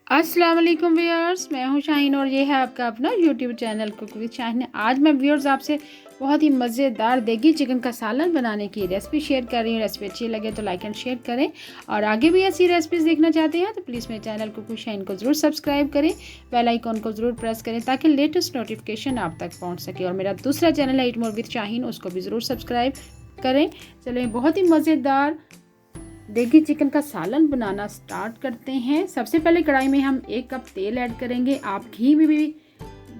अस्सलाम वालेकुम व्यूअर्स, मैं हूं शाहीन और ये है आपका अपना YouTube channel cook with Shaheen. आज मैं व्यूअर्स आपसे बहुत ही मज़ेदार देगी चिकन का सालन बनाने की रेसिपी शेयर कर रही हूँ। रेसिपी अच्छी लगे तो लाइक एंड शेयर करें और आगे भी ऐसी रेसिपीज़ देखना चाहते हैं तो प्लीज़ मेरे चैनल कुक विद शाहीन को ज़रूर सब्सक्राइब करें, बेल आइकॉन को ज़रूर प्रेस करें ताकि लेटेस्ट नोटिफिकेशन आप तक पहुँच सके। और मेरा दूसरा चैनल है ईट मोर विद शाहीन, उसको भी ज़रूर सब्सक्राइब करें। चलिए बहुत ही मज़ेदार देगी चिकन का सालन बनाना स्टार्ट करते हैं। सबसे पहले कढ़ाई में हम 1 कप तेल ऐड करेंगे। आप घी में भी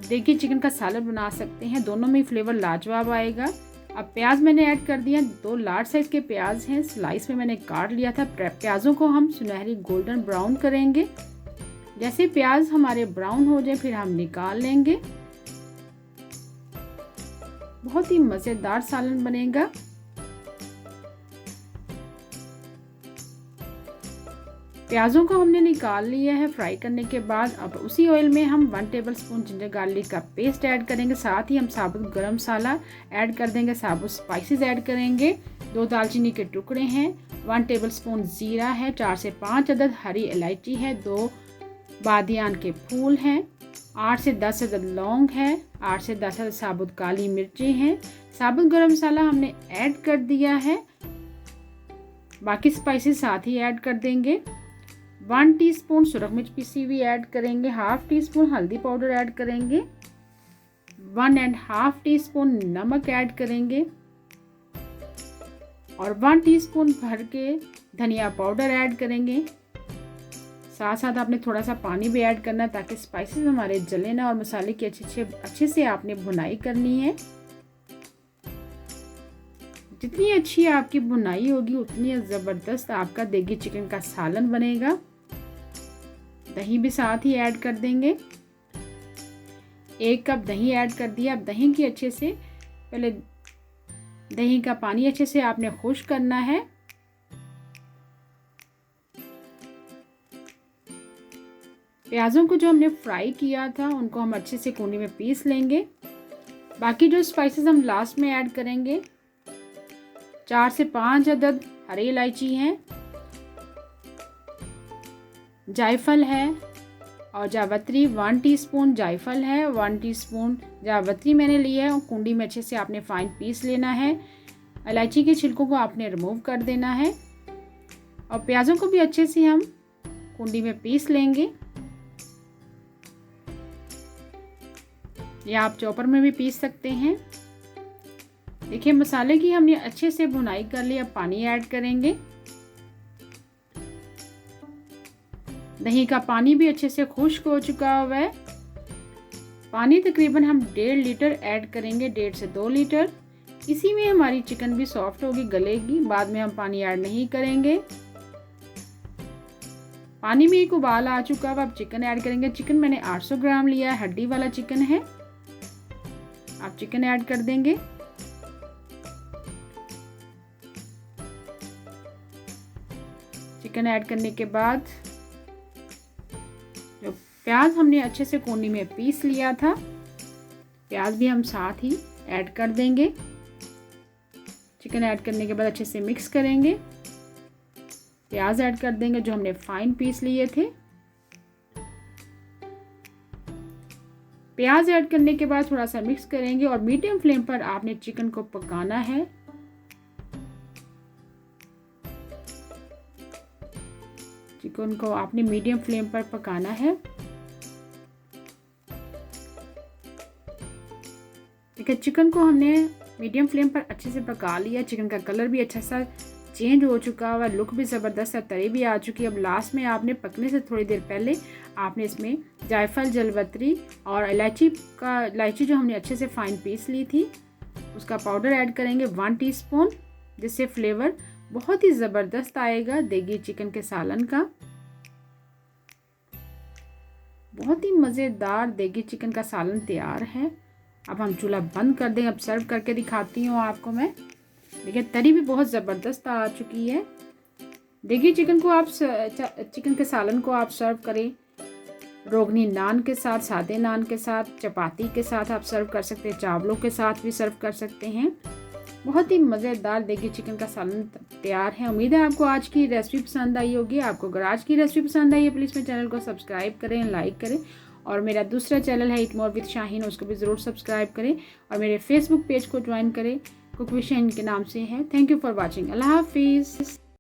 देगी चिकन का सालन बना सकते हैं, दोनों में फ्लेवर लाजवाब आएगा। अब प्याज मैंने ऐड कर दिया, 2 लार्ज साइज के प्याज हैं, स्लाइस में मैंने काट लिया था। प्याजों को हम सुनहरी गोल्डन ब्राउन करेंगे। जैसे प्याज हमारे ब्राउन हो जाए फिर हम निकाल लेंगे। बहुत ही मज़ेदार सालन बनेगा। प्याज़ों को हमने निकाल लिया है फ्राई करने के बाद। अब उसी ऑयल में हम 1 टेबलस्पून जिंजर गार्लिक का पेस्ट ऐड करेंगे। साथ ही हम साबुत गरम मसाला ऐड कर देंगे, साबुत स्पाइसेस ऐड करेंगे। 2 दालचीनी के टुकड़े हैं, 1 टेबलस्पून ज़ीरा है, 4 से 5 अदद हरी इलायची है, 2 बादियान के फूल हैं, 8 से 10 अदद लौंग है, 8 से 10 अदद साबुत काली मिर्ची हैं। साबुत गरम मसाला हमने ऐड कर दिया है, बाकी स्पाइसेस साथ ही ऐड कर देंगे। 1 टीस्पून सुरख मिर्च पीसी हुई ऐड करेंगे, हाफ टी स्पून हल्दी पाउडर ऐड करेंगे, 1.5 टीस्पून नमक ऐड करेंगे और 1 टीस्पून भर के धनिया पाउडर ऐड करेंगे। साथ साथ आपने थोड़ा सा पानी भी ऐड करना है ताकि स्पाइसेस हमारे जले ना, और मसाले की अच्छे से आपने भुनाई करनी है। जितनी अच्छी आपकी भुनाई होगी उतनी ज़बरदस्त आपका देगी चिकन का सालन बनेगा। दही भी साथ ही ऐड कर देंगे, 1 कप दही ऐड कर दिया। अब दही की अच्छे से पहले दही का पानी अच्छे से आपने खुश करना है। प्याज़ों को जो हमने फ्राई किया था उनको हम अच्छे से कूंडी में पीस लेंगे। बाकी जो स्पाइसेस हम लास्ट में ऐड करेंगे, 4 से 5 अदद हरी इलायची हैं, जायफल है और जावित्री, 1 टीस्पून जायफल है, 1 टीस्पून जावित्री मैंने लिया है और कुंडी में अच्छे से आपने फाइन पीस लेना है। इलायची के छिलकों को आपने रिमूव कर देना है और प्याज़ों को भी अच्छे से हम कुंडी में पीस लेंगे, या आप चॉपर में भी पीस सकते हैं। देखिए मसाले की हमने अच्छे से भुनाई कर ली। अब पानी ऐड करेंगे, दही का पानी भी अच्छे से खुश्क हो चुका हुआ है। पानी तकरीबन हम 1.5 लीटर ऐड करेंगे, 1.5 से 2 लीटर। इसी में हमारी चिकन भी सॉफ्ट होगी, गलेगी, बाद में हम पानी ऐड नहीं करेंगे। पानी में एक उबाल आ चुका है, अब चिकन ऐड करेंगे। चिकन मैंने 800 ग्राम लिया है, हड्डी वाला चिकन है। आप चिकन ऐड कर देंगे। चिकन ऐड करने के बाद जो प्याज हमने अच्छे से कोनी में पीस लिया था, प्याज भी हम साथ ही ऐड कर देंगे। चिकन ऐड करने के बाद अच्छे से मिक्स करेंगे। प्याज ऐड कर देंगे जो हमने फाइन पीस लिए थे। प्याज ऐड करने के बाद थोड़ा सा मिक्स करेंगे और मीडियम फ्लेम पर आपने चिकन को पकाना है। चिकन को आपने मीडियम फ्लेम पर पकाना है। देखिए चिकन को हमने मीडियम फ्लेम पर अच्छे से पका लिया। चिकन का कलर भी अच्छा सा चेंज हो चुका हुआ, लुक भी ज़बरदस्त है, तरी भी आ चुकी है। अब लास्ट में आपने पकने से थोड़ी देर पहले आपने इसमें जायफल, जलवत्री और इलायची जो हमने अच्छे से फाइन पीस ली थी उसका पाउडर ऐड करेंगे, 1 टीस्पून, जिससे फ्लेवर बहुत ही ज़बरदस्त आएगा देगी चिकन के सालन का। बहुत ही मज़ेदार देगी चिकन का सालन तैयार है। अब हम चूल्हा बंद कर देंगे। अब सर्व करके दिखाती हूँ आपको मैं। देखिए तरी भी बहुत ज़बरदस्त आ चुकी है। देगी चिकन को आप चिकन के सालन को आप सर्व करें रोगनी नान के साथ, सादे नान के साथ, चपाती के साथ आप सर्व कर सकते हैं, चावलों के साथ भी सर्व कर सकते हैं। बहुत ही मज़ेदार देगी चिकन का सालन तैयार है। उम्मीद है आपको आज की रेसिपी पसंद आई होगी। आपको अगर आज की रेसिपी पसंद आई है प्लीज़ मेरे चैनल को सब्सक्राइब करें, लाइक करें, और मेरा दूसरा चैनल है ईट मोर विद शाहीन, उसको भी ज़रूर सब्सक्राइब करें, और मेरे फेसबुक पेज को ज्वाइन करें, कुक विद शाहीन के नाम से है। Thank you for watching. अल्लाह हाफिज़।